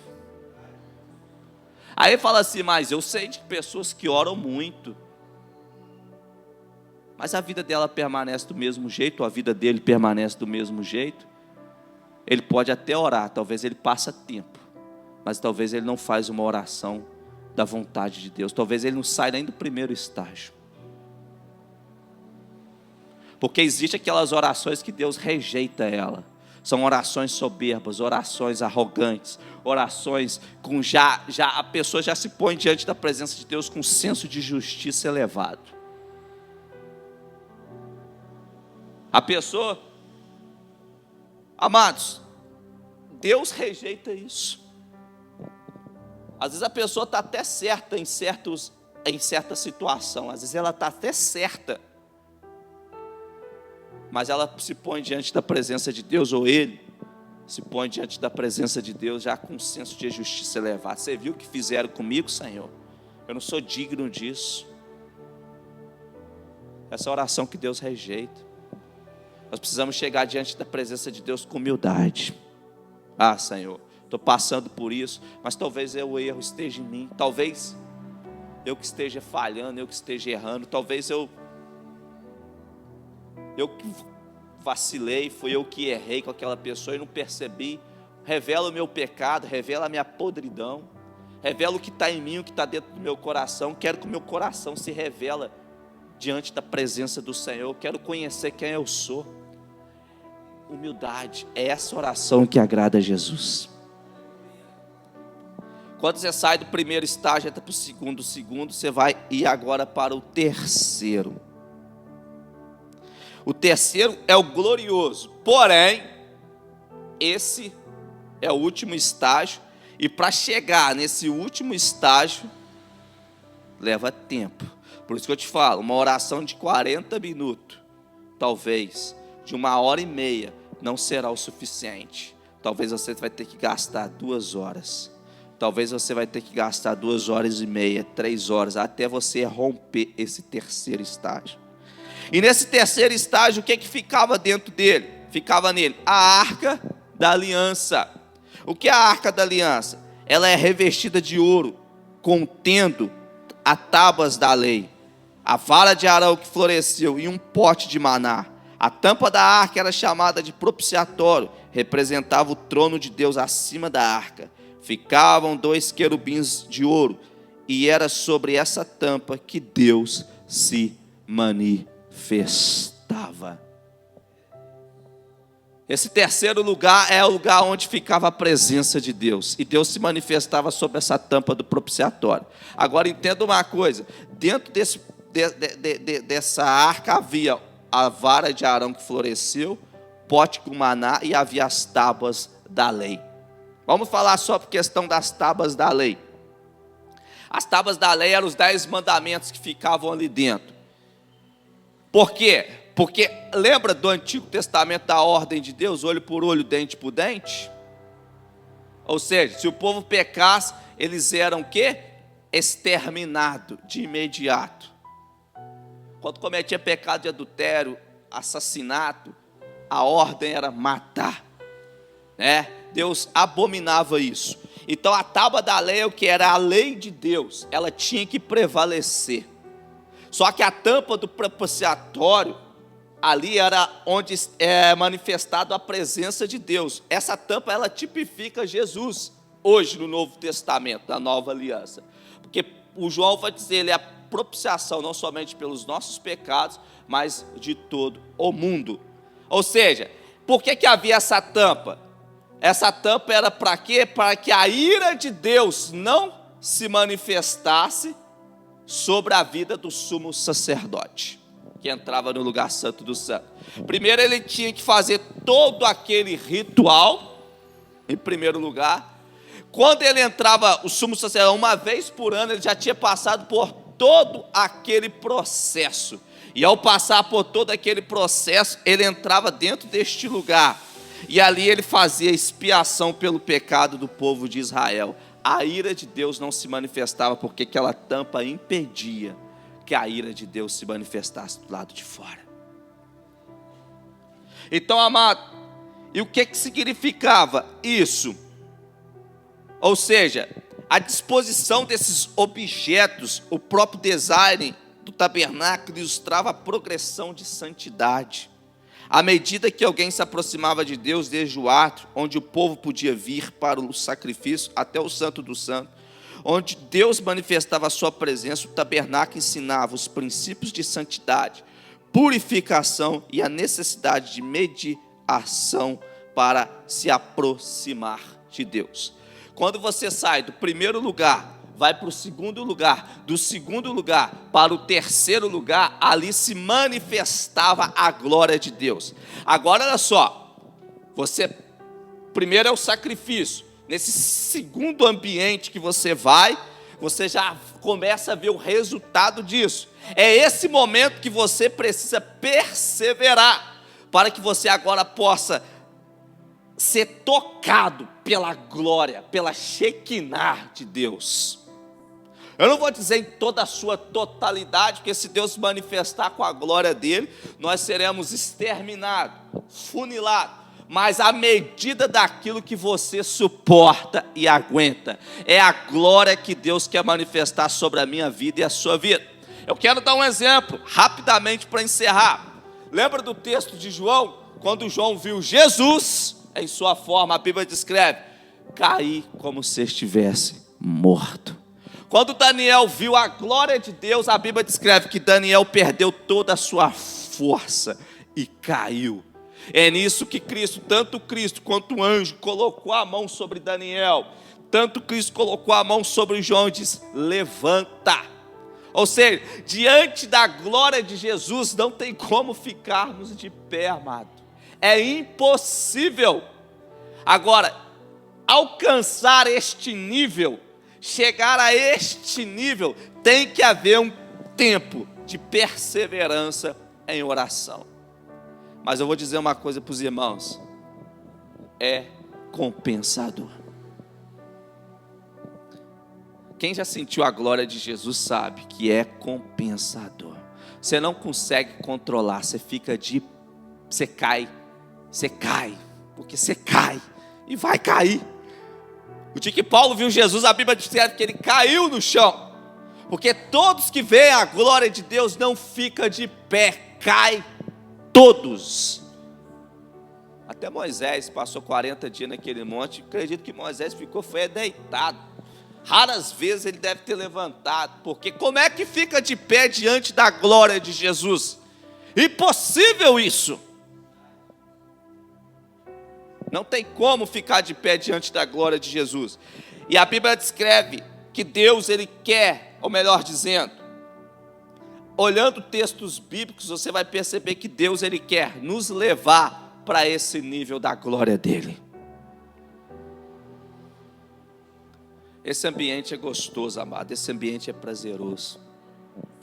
Aí fala assim, mas eu sei de pessoas que oram muito, mas a vida dela permanece do mesmo jeito, a vida dele permanece do mesmo jeito. Ele pode até orar, talvez ele passe tempo, mas talvez ele não faz uma oração da vontade de Deus. Talvez ele não saia nem do primeiro estágio. Porque existem aquelas orações que Deus rejeita ela. São orações soberbas, orações arrogantes, orações com a pessoa já se põe diante da presença de Deus com um senso de justiça elevado. A pessoa, amados, Deus rejeita isso. Às vezes a pessoa está até certa em certa situação, às vezes ela está até certa, mas ela se põe diante da presença de Deus, ou ele se põe diante da presença de Deus já com um senso de justiça elevado. Você viu o que fizeram comigo, Senhor? Eu não sou digno disso. Essa é a oração que Deus rejeita. Nós precisamos chegar diante da presença de Deus com humildade. Ah, Senhor, estou passando por isso, mas talvez o erro esteja em mim, talvez eu que esteja falhando, eu que esteja errando, talvez eu que vacilei, fui eu que errei com aquela pessoa e não percebi. Revela o meu pecado, revela a minha podridão, revela o que está em mim, o que está dentro do meu coração. Quero que o meu coração se revela diante da presença do Senhor. Quero conhecer quem eu sou. Humildade, é essa oração que agrada a Jesus. Quando você sai do primeiro estágio, entra para o segundo, você vai ir agora para o terceiro. O terceiro é o glorioso, porém, esse é o último estágio, e para chegar nesse último estágio, leva tempo. Por isso que eu te falo, uma oração de 40 minutos, talvez, de 1h30, não será o suficiente. Talvez você vai ter que gastar 2 horas. Talvez você vai ter que gastar 2h30, 3 horas, até você romper esse terceiro estágio. E nesse terceiro estágio, o que ficava dentro dele? Ficava nele a arca da aliança. O que é a arca da aliança? Ela é revestida de ouro, contendo as tábuas da lei, a vara de Arão que floresceu e um pote de maná. A tampa da arca era chamada de propiciatório, representava o trono de Deus acima da arca. Ficavam 2 querubins de ouro, e era sobre essa tampa que Deus se manifestava. Esse terceiro lugar é o lugar onde ficava a presença de Deus, e Deus se manifestava sobre essa tampa do propiciatório. Agora entenda uma coisa: dentro dessa arca havia a vara de Arão que floresceu, pote com maná, e havia as tábuas da lei. Vamos falar só por questão das tábuas da lei. As tábuas da lei eram os 10 mandamentos que ficavam ali dentro. Por quê? Porque lembra do Antigo Testamento da ordem de Deus, olho por olho, dente por dente? Ou seja, se o povo pecasse, eles eram o quê? Exterminado de imediato. Quando cometia pecado de adultério, assassinato, a ordem era matar, né? Deus abominava isso. Então a tábua da lei, o que era a lei de Deus, ela tinha que prevalecer. Só que a tampa do propiciatório, ali era onde é manifestado a presença de Deus. Essa tampa, ela tipifica Jesus, hoje no Novo Testamento, da Nova Aliança. Porque o João vai dizer, ele é a propiciação, não somente pelos nossos pecados, mas de todo o mundo. Ou seja, por que havia essa tampa? Essa tampa era para quê? Para que a ira de Deus não se manifestasse sobre a vida do sumo sacerdote, que entrava no lugar santo do santo. Primeiro ele tinha que fazer todo aquele ritual, em primeiro lugar. Quando ele entrava, o sumo sacerdote, uma vez por ano, ele já tinha passado por todo aquele processo. E ao passar por todo aquele processo, ele entrava dentro deste lugar. E ali ele fazia expiação pelo pecado do povo de Israel. a ira de Deus não se manifestava porque aquela tampa impedia que a ira de Deus se manifestasse do lado de fora. Então, amado, e o que significava isso? Ou seja, a disposição desses objetos, o próprio design do tabernáculo ilustrava a progressão de santidade. À medida que alguém se aproximava de Deus, desde o átrio, onde o povo podia vir para o sacrifício, até o Santo dos Santos, onde Deus manifestava a sua presença, o tabernáculo ensinava os princípios de santidade, purificação e a necessidade de mediação para se aproximar de Deus. Quando você sai do primeiro lugar, vai para o segundo lugar, do segundo lugar para o terceiro lugar, ali se manifestava a glória de Deus. Agora olha só, primeiro é o sacrifício, nesse segundo ambiente que você vai, você já começa a ver o resultado disso. É esse momento que você precisa perseverar, para que você agora possa ser tocado pela glória, pela Shekinah de Deus. Eu não vou dizer em toda a sua totalidade, porque se Deus se manifestar com a glória dele, nós seremos exterminados, funilados. Mas à medida daquilo que você suporta e aguenta, é a glória que Deus quer manifestar sobre a minha vida e a sua vida. Eu quero dar um exemplo, rapidamente para encerrar. Lembra do texto de João? Quando João viu Jesus em sua forma, a Bíblia descreve, cair como se estivesse morto. Quando Daniel viu a glória de Deus, a Bíblia descreve que Daniel perdeu toda a sua força e caiu. É nisso que Cristo, tanto Cristo quanto o anjo, colocou a mão sobre Daniel. Tanto Cristo colocou a mão sobre João e disse, levanta. Ou seja, diante da glória de Jesus, não tem como ficarmos de pé, amado. É impossível. Agora, alcançar este nível, chegar a este nível, tem que haver um tempo de perseverança em oração. Mas eu vou dizer uma coisa para os irmãos, é compensador. Quem já sentiu a glória de Jesus sabe que é compensador. Você não consegue controlar, você cai, porque você cai e vai cair. O dia que Paulo viu Jesus, a Bíblia diz que ele caiu no chão, porque todos que veem a glória de Deus não ficam de pé, cai todos. Até Moisés passou 40 dias naquele monte, acredito que Moisés foi deitado. Raras vezes ele deve ter levantado, porque como é que fica de pé diante da glória de Jesus? Impossível isso. Não tem como ficar de pé diante da glória de Jesus. E a Bíblia descreve que Deus, ele quer, ou melhor dizendo, olhando textos bíblicos, você vai perceber que Deus, ele quer nos levar para esse nível da glória dele. Esse ambiente é gostoso, amado, esse ambiente é prazeroso.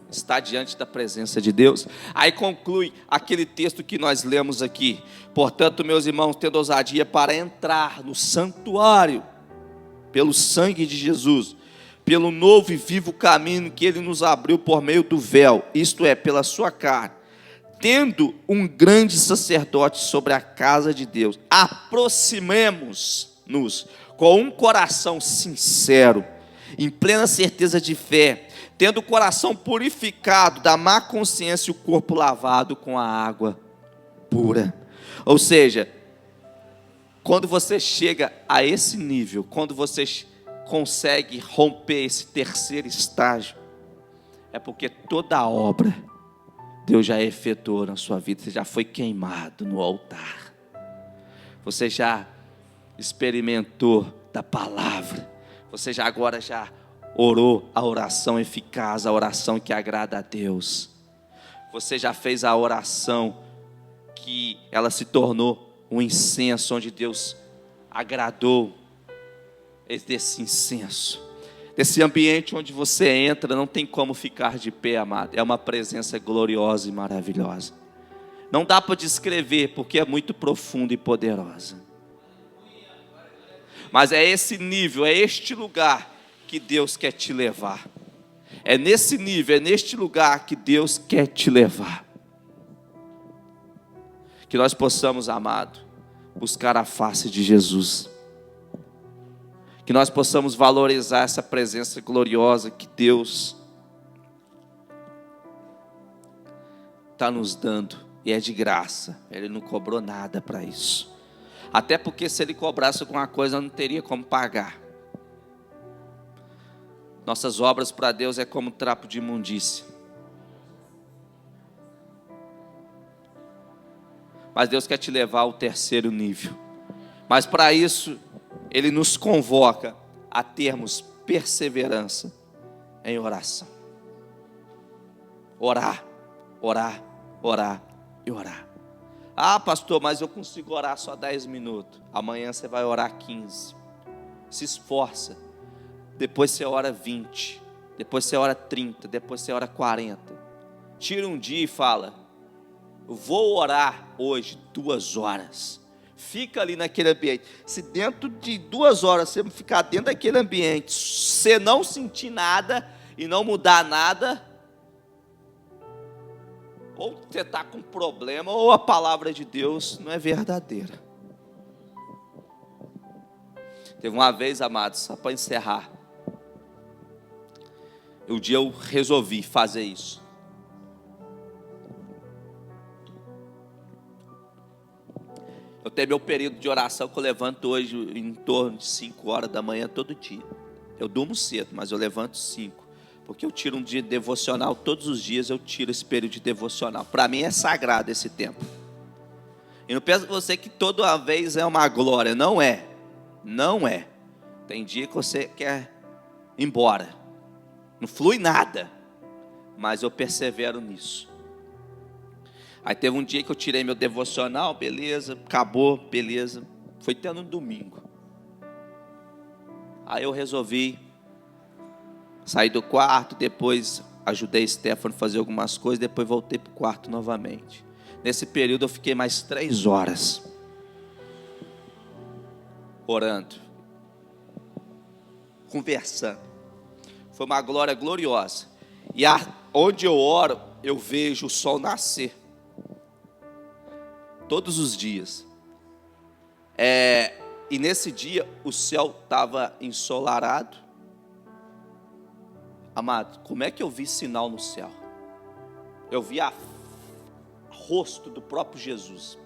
Está diante da presença de Deus. Aí conclui aquele texto que nós lemos aqui. Portanto, meus irmãos, tendo ousadia para entrar no santuário, pelo sangue de Jesus, pelo novo e vivo caminho que ele nos abriu por meio do véu, isto é, pela sua carne, tendo um grande sacerdote sobre a casa de Deus, aproximemo-nos com um coração sincero, em plena certeza de fé, tendo o coração purificado da má consciência e o corpo lavado com a água pura. Ou seja, quando você chega a esse nível, quando você consegue romper esse terceiro estágio, é porque toda a obra Deus já efetuou na sua vida, você já foi queimado no altar, você já experimentou da palavra, você já agora já orou a oração eficaz, a oração que agrada a Deus. Você já fez a oração que ela se tornou um incenso, onde Deus agradou desse incenso. Desse ambiente onde você entra, não tem como ficar de pé, amado. É uma presença gloriosa e maravilhosa. Não dá para descrever, porque é muito profunda e poderosa. Mas é esse nível, é este lugar que Deus quer te levar. É nesse nível, é neste lugar que Deus quer te levar. Que nós possamos, amado, buscar a face de Jesus. Que nós possamos valorizar essa presença gloriosa que Deus está nos dando. E é de graça. Ele não cobrou nada para isso. Até porque se Ele cobrasse alguma coisa, não teria como pagar. Nossas obras para Deus é como trapo de imundícia. Mas Deus quer te levar ao terceiro nível. Mas para isso, Ele nos convoca a termos perseverança em oração. Orar, orar, orar e orar. Ah, pastor, mas eu consigo orar só 10 minutos. Amanhã você vai orar 15. Se esforça. Depois você ora 20. Depois você ora 30. Depois você ora 40. Tira um dia e fala: vou orar hoje 2 horas. Fica ali naquele ambiente. Se dentro de 2 horas você ficar dentro daquele ambiente, você não sentir nada e não mudar nada, ou você está com problema, ou a palavra de Deus não é verdadeira. Teve uma vez, amados, só para encerrar, um dia eu resolvi fazer isso. Eu tenho meu período de oração que eu levanto hoje em torno de 5 horas da manhã todo dia. Eu durmo cedo, mas eu levanto 5. Porque eu tiro um dia devocional, todos os dias eu tiro esse período de devocional. Para mim é sagrado esse tempo. E não pensa você que toda vez é uma glória. Não é. Não é. Tem dia que você quer ir embora. Não flui nada. Mas eu persevero nisso. Aí teve um dia que eu tirei meu devocional, beleza, acabou, beleza. Foi até no domingo. Aí eu resolvi sair do quarto, depois ajudei Stefano a fazer algumas coisas, depois voltei para o quarto novamente. Nesse período eu fiquei mais 3 horas orando, conversando. Foi uma glória gloriosa. E onde eu oro, eu vejo o sol nascer. Todos os dias. E nesse dia o céu estava ensolarado. Amado, como é que eu vi sinal no céu? Eu vi rosto do próprio Jesus.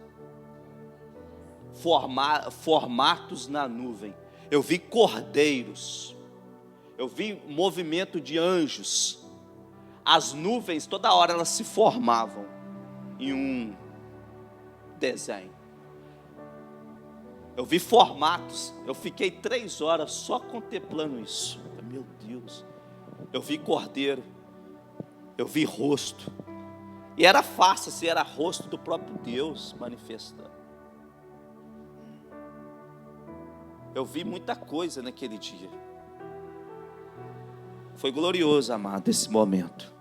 Formatos na nuvem. Eu vi cordeiros. Eu vi movimento de anjos. As nuvens, toda hora elas se formavam em um desenho. Eu vi formatos. Eu fiquei 3 horas só contemplando isso. Meu Deus. Eu vi cordeiro. Eu vi rosto. E era fácil, assim, era rosto do próprio Deus manifestando. Eu vi muita coisa naquele dia. Foi glorioso, amado, esse momento.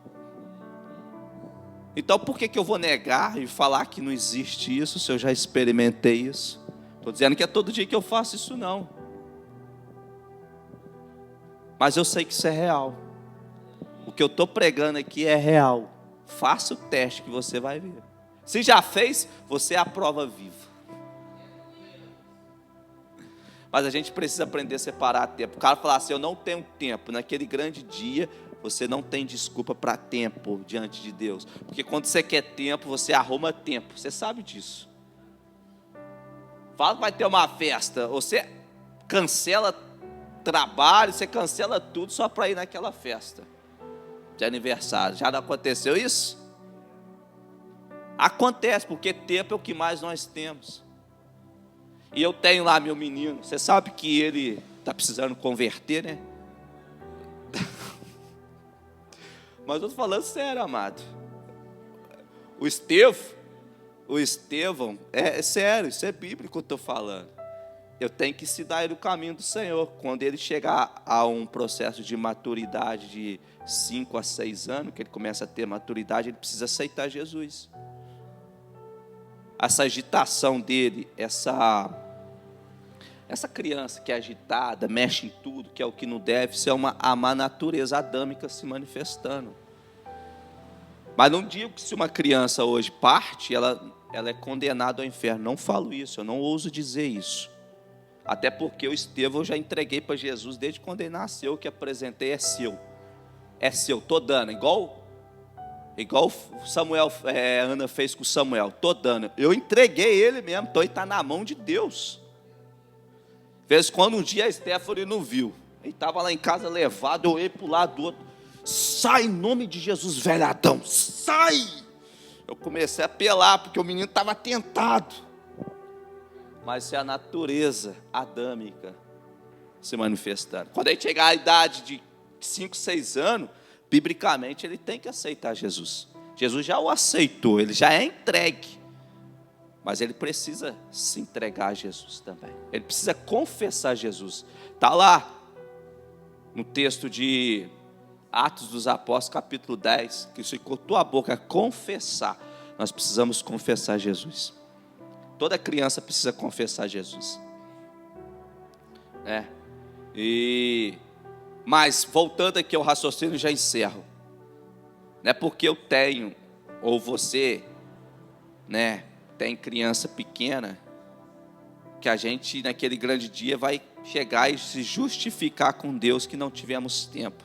Então por que eu vou negar e falar que não existe isso, se eu já experimentei isso? Estou dizendo que é todo dia que eu faço isso, não. Mas eu sei que isso é real. O que eu estou pregando aqui é real. Faça o teste que você vai ver. Se já fez, você é a prova viva. Mas a gente precisa aprender a separar tempo. O cara fala assim: eu não tenho tempo. Naquele grande dia, você não tem desculpa para tempo diante de Deus. Porque quando você quer tempo, você arruma tempo. Você sabe disso. Fala que vai ter uma festa. Você cancela trabalho, você cancela tudo só para ir naquela festa de aniversário. Já não aconteceu isso? Acontece, porque tempo é o que mais nós temos. E eu tenho lá meu menino, você sabe que ele está precisando converter, né? Mas eu estou falando sério, amado. O Estevão, é sério, isso é bíblico que eu estou falando. Eu tenho que ensinar ele o caminho do Senhor. Quando ele chegar a um processo de maturidade de 5 a 6 anos, que ele começa a ter maturidade, ele precisa aceitar Jesus. Essa agitação dele, Essa criança que é agitada, mexe em tudo, que é o que não deve, isso é a má natureza adâmica se manifestando. Mas não digo que se uma criança hoje parte, ela é condenada ao inferno. Não falo isso, eu não ouso dizer isso. Até porque o Estevão eu já entreguei para Jesus desde quando ele nasceu, o que apresentei é seu. É seu, tô dando, igual Samuel, Ana fez com Samuel, tô dando. Eu entreguei ele mesmo, então ele está na mão de Deus. Vez quando um dia a Stephanie não viu, ele estava lá em casa levado, eu olhei para o lado do outro, sai em nome de Jesus, velhadão, sai! Eu comecei a apelar, porque o menino estava tentado. Mas é a natureza adâmica se manifestando. Quando ele chegar à idade de 5, 6 anos, biblicamente ele tem que aceitar Jesus. Jesus já o aceitou, ele já é entregue. Mas ele precisa se entregar a Jesus também. Ele precisa confessar Jesus. Está lá no texto de Atos dos Apóstolos, capítulo 10, que se com tua boca confessar, nós precisamos confessar Jesus. Toda criança precisa confessar Jesus. Mas voltando aqui ao raciocínio, já encerro. Não é porque eu tenho, ou você, tem criança pequena, que a gente naquele grande dia vai chegar e se justificar com Deus que não tivemos tempo.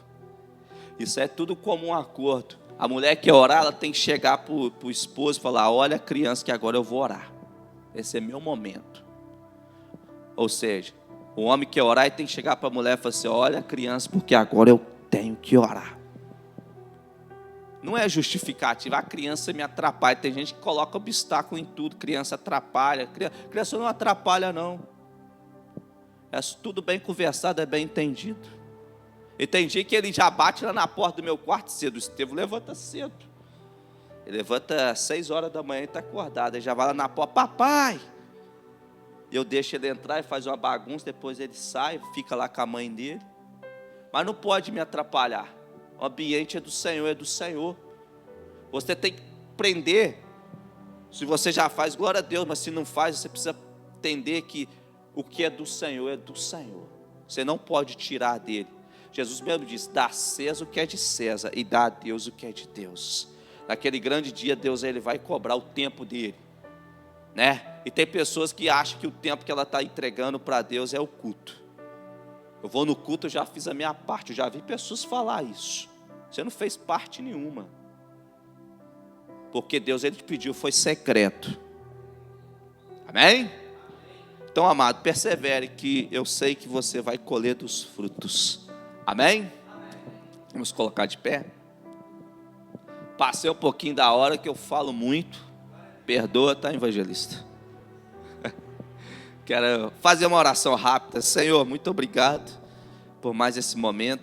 Isso é tudo como um acordo. A mulher que orar, ela tem que chegar para o esposo e falar: olha a criança que agora eu vou orar. Esse é meu momento. Ou seja, o homem que orar, ele tem que chegar para a mulher e falar assim: olha a criança, porque agora eu tenho que orar. Não é justificativa, a criança me atrapalha. Tem gente que coloca obstáculo em tudo, criança atrapalha. Criança não atrapalha, não. É tudo bem conversado, é bem entendido. E tem dia que ele já bate lá na porta do meu quarto cedo. O Estevão levanta cedo. Ele levanta às 6 horas da manhã e está acordado. Ele já vai lá na porta: papai! Eu deixo ele entrar e faz uma bagunça. Depois ele sai, fica lá com a mãe dele. Mas não pode me atrapalhar. O ambiente é do Senhor, é do Senhor. Você tem que aprender. Se você já faz, glória a Deus. Mas se não faz, você precisa entender que o que é do Senhor é do Senhor. Você não pode tirar dele. Jesus mesmo disse: dá a César o que é de César e dá a Deus o que é de Deus. Naquele grande dia, Deus ele vai cobrar o tempo dele, E tem pessoas que acham que o tempo que ela está entregando para Deus é o culto. Eu vou no culto, eu já fiz a minha parte. Eu já vi pessoas falar isso. Você não fez parte nenhuma, porque Deus ele te pediu, foi secreto. Amém? Então, amado, persevere, que eu sei que você vai colher dos frutos. Amém? Vamos colocar de pé. Passei um pouquinho da hora, que eu falo muito. Perdoa, tá, evangelista? Quero fazer uma oração rápida. Senhor, muito obrigado por mais esse momento.